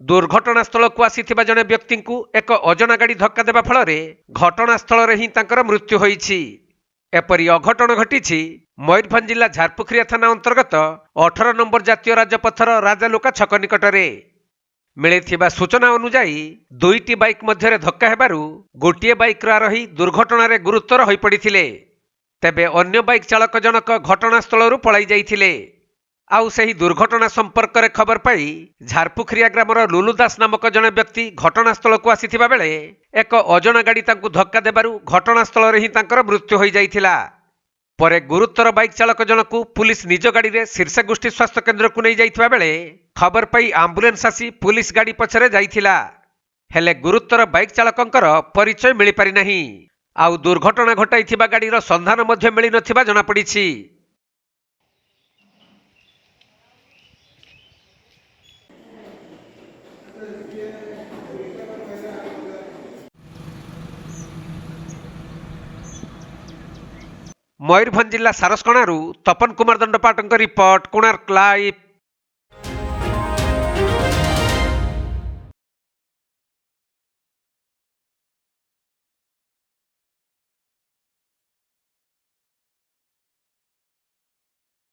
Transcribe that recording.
दुर्घटनास्थल को आसीथिबा जणे व्यक्ति को एक अजना गाड़ी धक्का देबा फल घटनास्थल रे ही तांकर मृत्यु होईछि। एपरी अघटन घटी मयूरभंज जिला झारपुखरिया थाना अंतर्गत 18 नंबर जातीय राजपथर राजालुका छक निकटरे मिलिथिबा सूचना अनुसार दुईटी बाइक मध्य धक्का हेबारु गोटिए बाइक आरोही दुर्घटन रे गुरुतर होई पड़िथिले। तेबे अन्य बाइक चालक जनक घटनास्थल पलाई जाइथिले। आउ सही दुर्घटना संपर्क में खबर पाई झारपुखरिया ग्रामर लुलु दास नामक जने व्यक्ति घटनास्थल को आसीथिबा बेले एक अजना गाड़ी तांकु धक्का देबारु घटनास्थल रे ही तांकर मृत्यु होई जाइथिला। परे गुरुतर बाइक चालक जनकु पुलिस निज गाड़ी रे शीर्षगोष्ठी स्वास्थ्य केन्द्र को नहीं जाइथिबा बेले खबर पाई एम्बुलेंस आसी पुलिस गाड़ी पछरे जाइथिला। हेले गुरुतर बाइक चालकंकर परिचय मिली पारि नाही। आउ दुर्घटना घटाइथिबा गाड़ीर संधान मध्य मिली नथिबा जଣା पड़िछि। मयूरभंज जिला सारसकणारू तपन कुमार दंडपाटଙ୍କ रिपोर्ट कोणार्क लाइव।